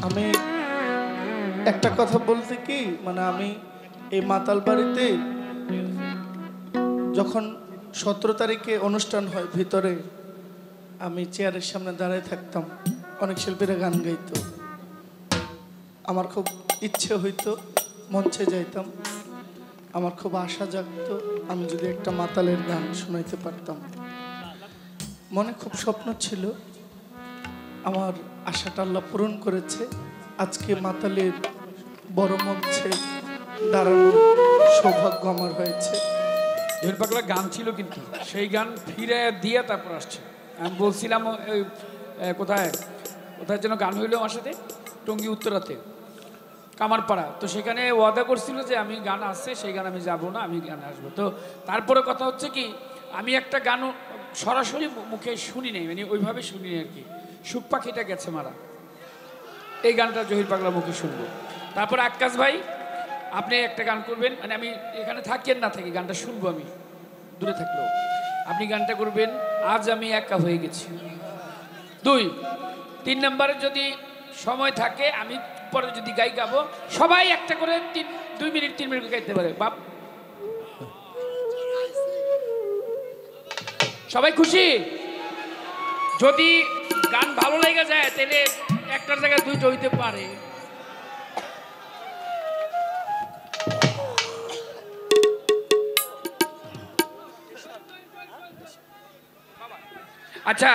আমি একটা কথা বলতে কি মানে আমি এই মাতাল বাড়িতে যখন 17 তারিখে অনুষ্ঠান হয় ভিতরে আমি চেয়ারের সামনে দাঁড়ায় থাকতাম, অনেক শিল্পীরা গান গাইতো, আমার খুব ইচ্ছে হইতো, মঞ্চে যাইতাম, আমার খুব আশা জাগতো আমি যদি একটা মাতালের গান শোনাইতে পারতাম। মনে খুব স্বপ্ন ছিল, আমার আশাটা আল্লাহ পূরণ করেছে। আজকে মাতালের বড় মঞ্চে দাঁড়ানোর সৌভাগ্য আমার হয়েছে। জহির পাগলা গান ছিল কিন্তু সেই গান ফিরে দিয়ে তারপর আসছে। আমি বলছিলাম ওই কোথায় কোথায় যেন গান হইলো আমার সাথে, টঙ্গী উত্তরাতে কামারপাড়া, তো সেখানে ওয়াদা করছিল যে আমি গান আসছে সেই গান আমি যাব না, আমি গান আসবো। তো তারপরে কথা হচ্ছে কি আমি একটা গান সরাসরি মুখে শুনি নাই, মানে ওইভাবে শুনি আর কি। সুখ পাখিটা গেছে মারা, এই গানটা জহির পাগলা মুখে শুনবো। তারপর আক্কাস ভাই আপনি একটা গান করবেন, মানে আমি এখানে থাকি আর না থাকি গানটা শুনবো, আমি দূরে থাকলেও আপনি গানটা করবেন আজ আমি একা হয়ে গেছি। 2 3 নম্বরে যদি সময় থাকে আমি পরে যদি গাবো, সবাই একটা করে 2 মিনিট 3 মিনিট গাইতে পারে। বাপ সবাই খুশি? যদি গান ভালো লেগে যায় তাহলে একটার জায়গায় 2টা হইতে পারে। আচ্ছা,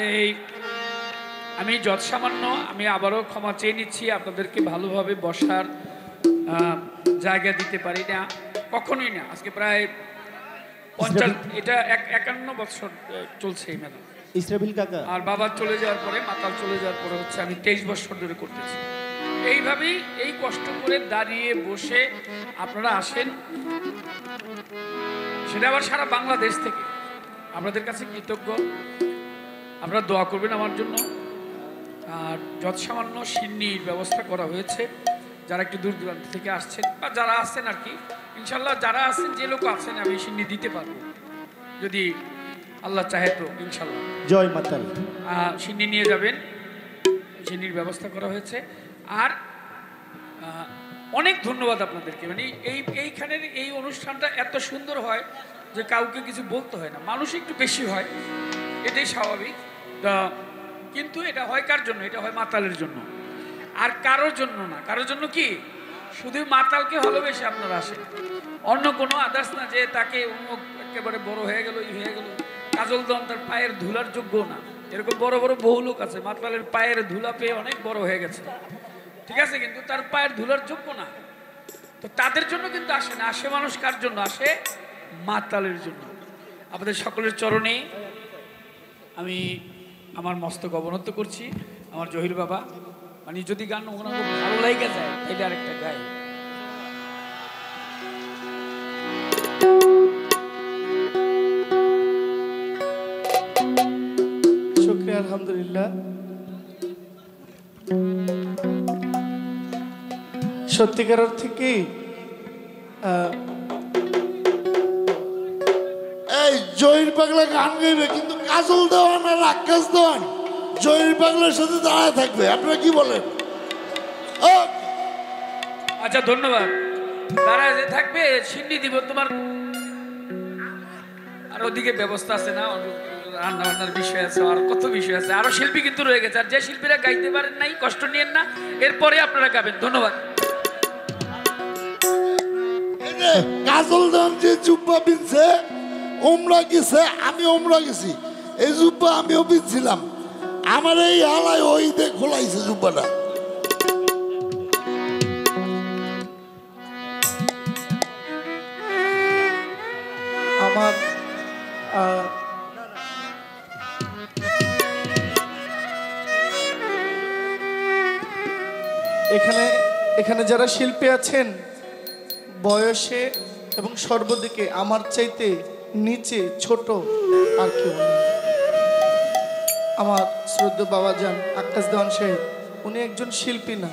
এই আমি যৎসামান্য আমি আবারও ক্ষমা চেয়ে নিচ্ছি, আপনাদেরকে ভালোভাবে বসার জায়গা দিতে পারি না, কখনোই না। আজকে প্রায় 50 এটা 51 বছর চলছে এই মেলা। ইসরাফিল কাকা আর বাবা চলে যাওয়ার পরে, মাতাল চলে যাওয়ার পরে হচ্ছে আমি 23 বছর ধরে করতেছি। এইভাবেই এই কষ্ট করে দাঁড়িয়ে বসে আপনারা আসেন, সেটা আবার সারা বাংলাদেশ থেকে। আপনাদের কাছে কৃতজ্ঞ, আপনারা দোয়া করবেন আমার জন্য। আর যৎসামান্য সিন্নির ব্যবস্থা করা হয়েছে, যারা একটু দূর দূরান্ত থেকে আসছেন বা যারা আসছেন আর কি, ইনশাল্লাহ যারা আছেন যে লোক আছেন আমি সিন্নি দিতে পারবো যদি আল্লাহ চাহে তো ইনশাল্লাহ। জয় মাতাল। সিন্নি নিয়ে যাবেন, সিন্নির ব্যবস্থা করা হয়েছে। আর অনেক ধন্যবাদ আপনাদেরকে, মানে এইখানের এই অনুষ্ঠানটা এত সুন্দর হয় যে কাউকে কিছু বলতে হয় না, মানুষ একটু বেশি হয়, এটাই স্বাভাবিক। কিন্তু এটা হয় কার জন্য? এটা হয় মাতালের জন্য, আর কারোর জন্য না। কারোর জন্য কি? শুধু মাতালকে ভালোবেসে আপনারা আসেন, অন্য কোনো আদার্স না যে তাকে অমুক একেবারে বড় হয়ে গেল, ই হয়ে গেল। কাজল দন তার পায়ের ধুলার যোগ্য না, এরকম বড় বড় বহু লোক আছে মাতালের পায়ের ধুলা পেয়ে অনেক বড় হয়ে গেছে, ঠিক আছে, কিন্তু তার পায়ের ধুলার যোগ্য না। তো তাদের জন্য কিন্তু আসে না, আসে মানুষ কার জন্য? আসে মাতালের জন্য। আপনাদের সকলের চরণে আমি আমার মস্তক অবনত করছি। আমার জহির বাবা, মানে যদি গান ওনাকে ভালো লাগে যায় তাহলে আরেকটা গায়। শুকরিয়া, আলহামদুলিল্লাহ। সত্যিকার অর্থে কি এই জহির পাগলা গান গাইবে, কিন্তু কাজল দেওয়ান আর আকাশ দেওয়ান জহির পাগলার সাথে দাঁড়ায় থাকবে। আপনারা কি বলেন? আচ্ছা ধন্যবাদ। তারা যে থাকবে সিন্নি দিব তোমার, আর ওদিকে ব্যবস্থা আছে না, রান্না বান্নার বিষয় আছে, আর কত বিষয় আছে, আরো শিল্পী কিন্তু রয়ে গেছে। আর যে শিল্পীরা গাইতে পারেন নাই কষ্ট নিয়েন না, এরপরে আপনারা গাবেন। ধন্যবাদ। কাজল দেওয়ান যে জুব্বা পিনছে, ওমরা গেছে, আমি ওমরা গেছি, এই জুব্বা আমিও পিনছিলাম, আমার এই হালায় ওই দিয়ে খোলাইছে জুব্বাটা। আমার এখানে যারা শিল্পী আছেন বয়সে এবং সর্বদিকে আমার চাইতে নিচে ছোট আর কেউ নেই। আমার শ্রদ্ধেয় বাবাজান আক্কাস দেওয়ান সাহেব, উনি একজন শিল্পী না,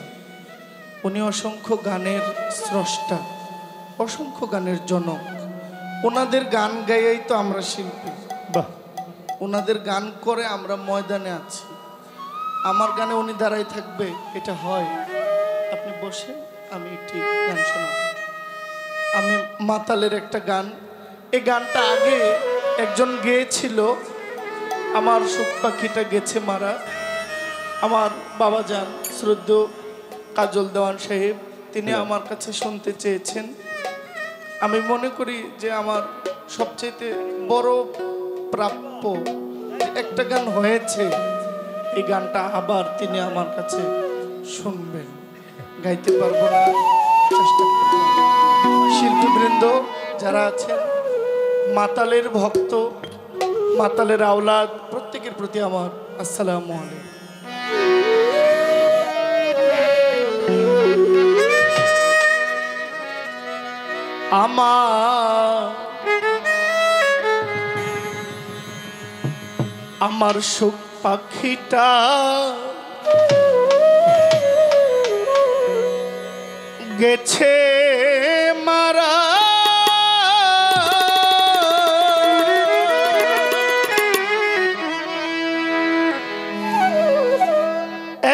উনি অসংখ্য গানের স্রষ্টা, অসংখ্য গানের জনক। ওনাদের গান গাইয়াই তো আমরা শিল্পী। বাহ, ওনাদের গান করে আমরা ময়দানে আছি। আমার গানে উনি দাঁড়াই থাকবে, এটা হয়? আপনি বসে, আমি একটি গান শোনাব। আমি মাতালের একটা গান, এই গানটা আগে একজন গেয়েছিল, আমার সুখ পাখিটা গেছে মারা। আমার বাবা যান শ্রদ্ধেয় কাজল দেওয়ান সাহেব, তিনি আমার কাছে শুনতে চেয়েছেন। আমি মনে করি যে আমার সবচেয়ে বড় প্রাপ্য একটা গান হয়েছে, এই গানটা আবার তিনি আমার কাছে শুনবেন। গাইতে পারবো না, চেষ্টা করব। শিল্পীবৃন্দ যারা আছেন, মাতালের ভক্ত, মাতালের আওলাদ, প্রত্যেকের প্রতি আমার আসসালামু আলাইকুম। আমার সুখ পাখিটা গেছে মারা,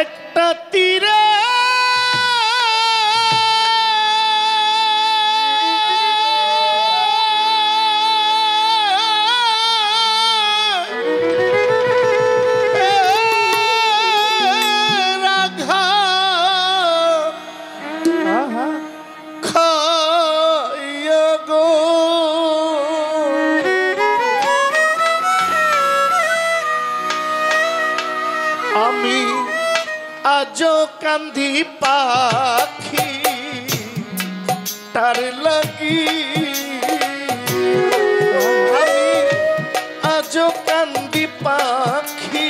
একটা তীরে আমি আজো কান্দি পাখি তার লাগি, আমি আজো কান্দি পাখি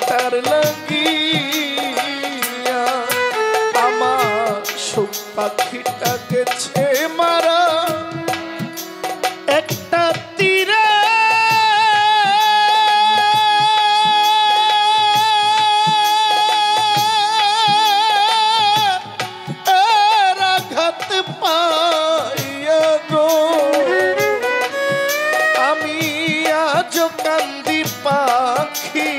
তার লাগি, আমার সুখ পাখিটা গেছে মারা, একটা তীরে কান্দি পাখি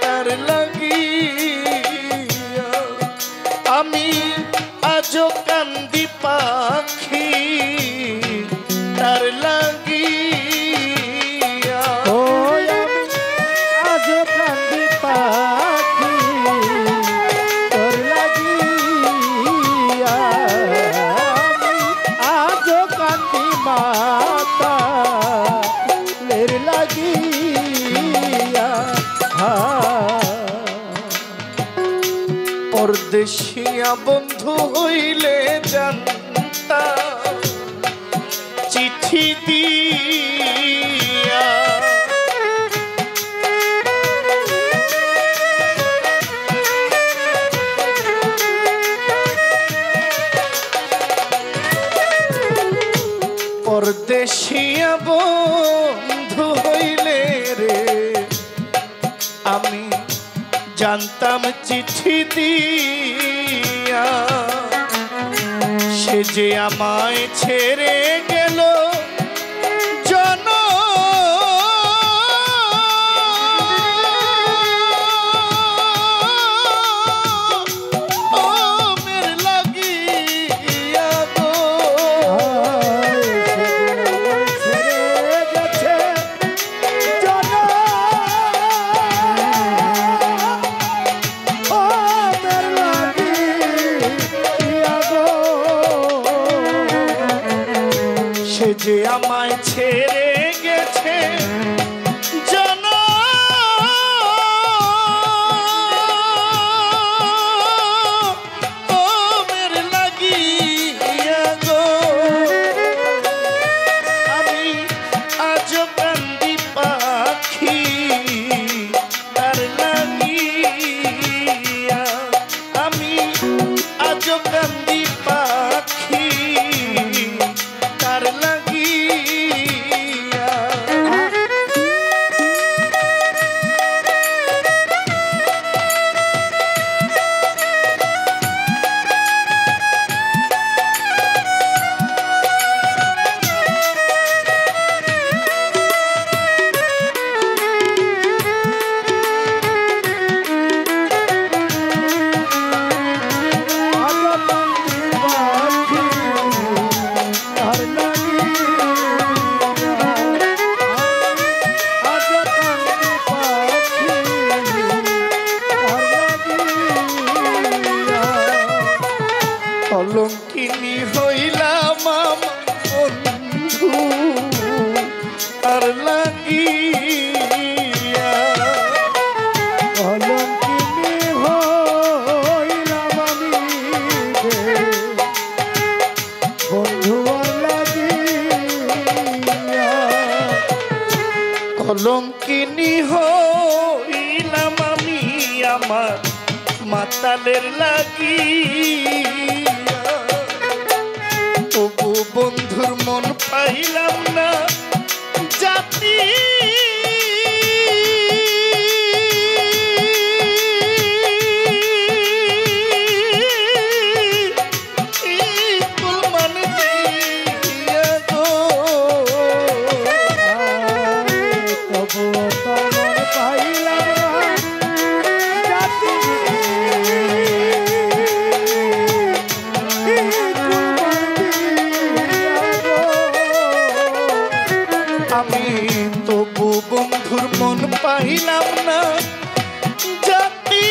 তার লাগিয়া, আমি আজো কান্দি পাখি তার লাগিয়া, ও আমি আজো কান্দি পাখি তোর লাগিয়া, আমি আজো কান্দি মাতা লাগিয়া, পরদেশিয়া বন্ধু হইলে জানতা চিঠি দিয়া, পরদেশিয়া বন্ধু হইলে রে আমি জানতাম চিঠি দিয়া, সে যে আমায় ছেড়ে গেল জন, যে আমায় ছেড়ে গেছে জন, ও মের লাগিয়া গো, আমি আজো কান্দি পাখি তার লাগিয়া, আমি আজো কান্দি পাখি তার লাগিয়া, আমার মাতালের লাগি তবু বন্ধুর মন পাইলাম না জাতি আমি তবু বন্ধুর মন পাইলাম না জাতি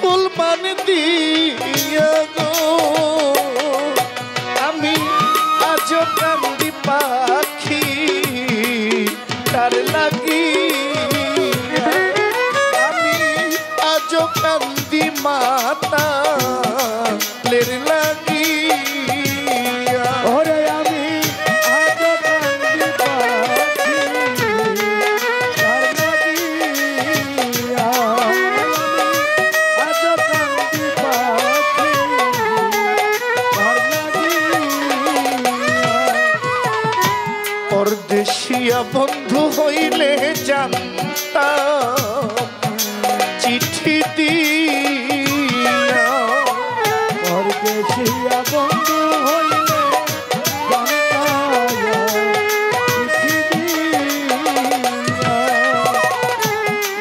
কুলমান দিয়া গো আমি আজ কান্দি পাখি তার লাগি আমি আজ কান্দি মাতা লের লাগি ওরে আমি আজ কান্দি পাখি তার লাগিয়া আজ কান্দি পাখি তার লাগিয়া পরদেশিয়া বন্ধু হইলে জানতাম চিঠি দিয়া পরদেশিয়া বন্ধু হইলে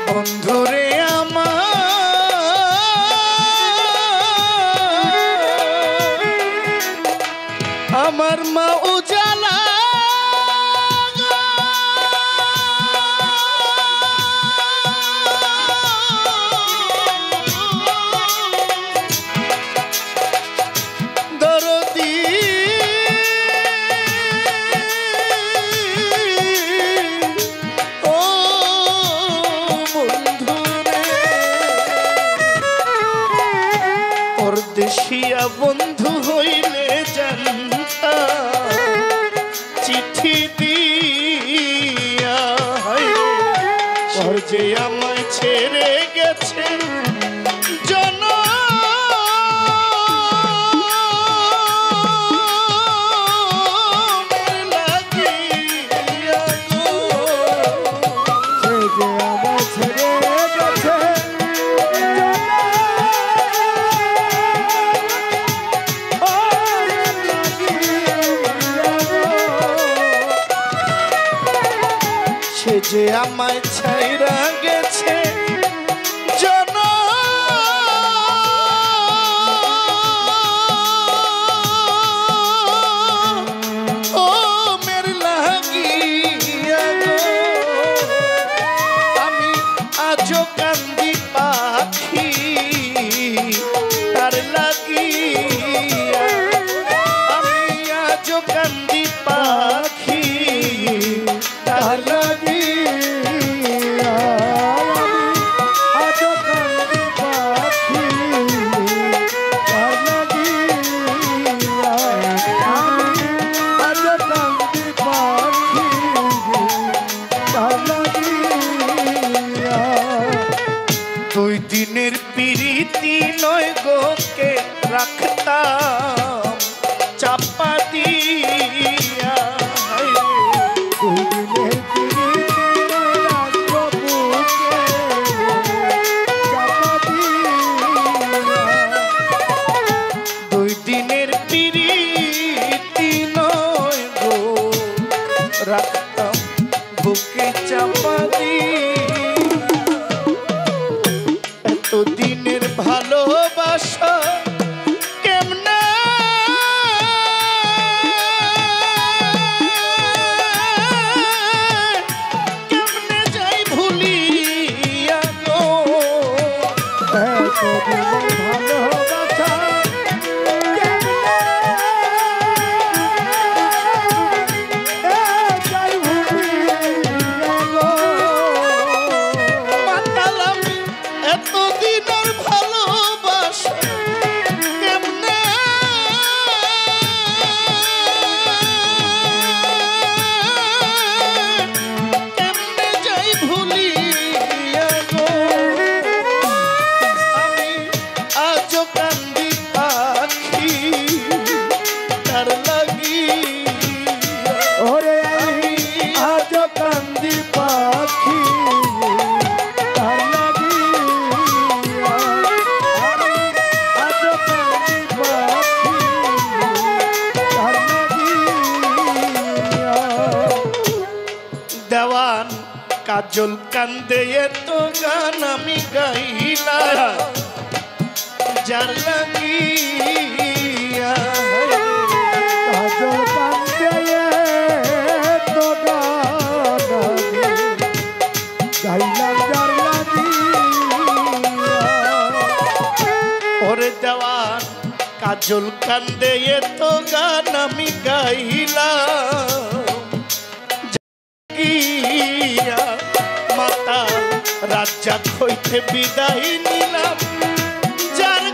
বন্ধুরে আমার মা উজালা দরদি ও বন্ধুরে পরদেশিয়া বন্ধু হইলে জানতা চিঠি দিয়া যে আমায় ছেড়ে গেছে সে যে আমায় ছাইরা গেছে ও মের লাগিয়া গো আমি আজও কান্দি পাখি তার লাগিয়া আমি আজও কান্দি পাখি তার লাগিয়া আজ কান্দি পাখি তার লাগিয়া আজ কান্দি পাখি তার লাগিয়া দুই দিনের পিরিতি নয় গোকে রাখতাম চাপা দিয়া দুদিনের পিরিতি রাখবো বুকে চাপা দিয়া দুই দিনের পিরিতি নয় গো রাখতাম বুকে চাপা দিয়া এতদিনের ভালোবাসা কেমনে যাই ভুলিয়া গো এতদিনের ভালোবাসা যাই কাজল কান্দে এত গান আমি গাইলাম যার লাগিয়া কাজল কান্দে তো গান গাইলাম যার লাগিয়া। ওরে দেওয়ান কাজল কান্দে এত গান আমি গাইলাম গিয়া মাতা রাজ্জাক হইতে বিদায় নিলাম যার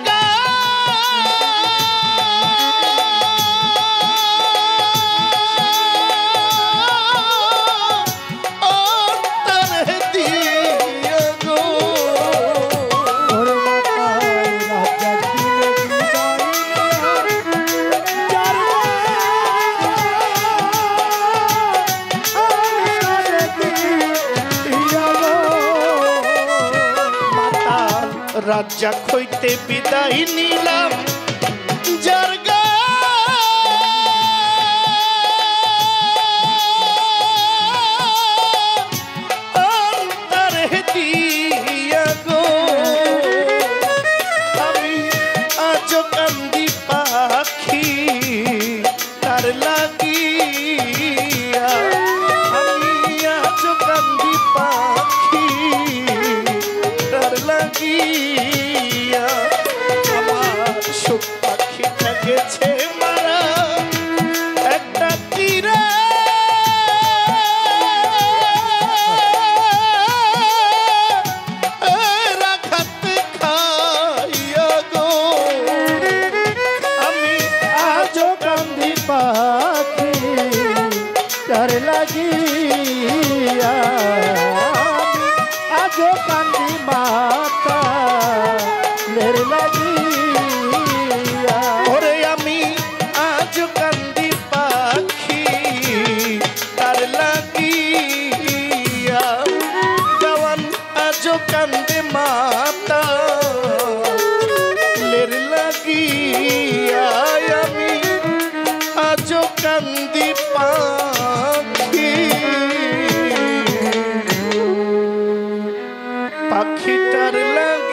অন্তরে দিয়া গো ওরে মাতায় রাজা দিলে বিদায় যার রাজ্জাক হইতে বিদায় নিলাম যার অন্তরে দিয়া গো আমি আজ কান্দি পাখি তার লাগিয়া আমি আজ কান্দি পাখি তার লাগিয়া আমার সুখ পাখিটা গেছে মারা একটা তীরে রাখাত খাইয়া গো আমি আজো কান্দি পাখি তার লাগিয়া আজো কান্দি মাতা লের লাগিয়া। ওরে আমি আজ কান্দি পাখি তার লাগিয়া জওয়ান আজ কান্দে মাতা লের লাগিয়া আমি আজ কান্দি পাখি পাখিটার লাগিয়া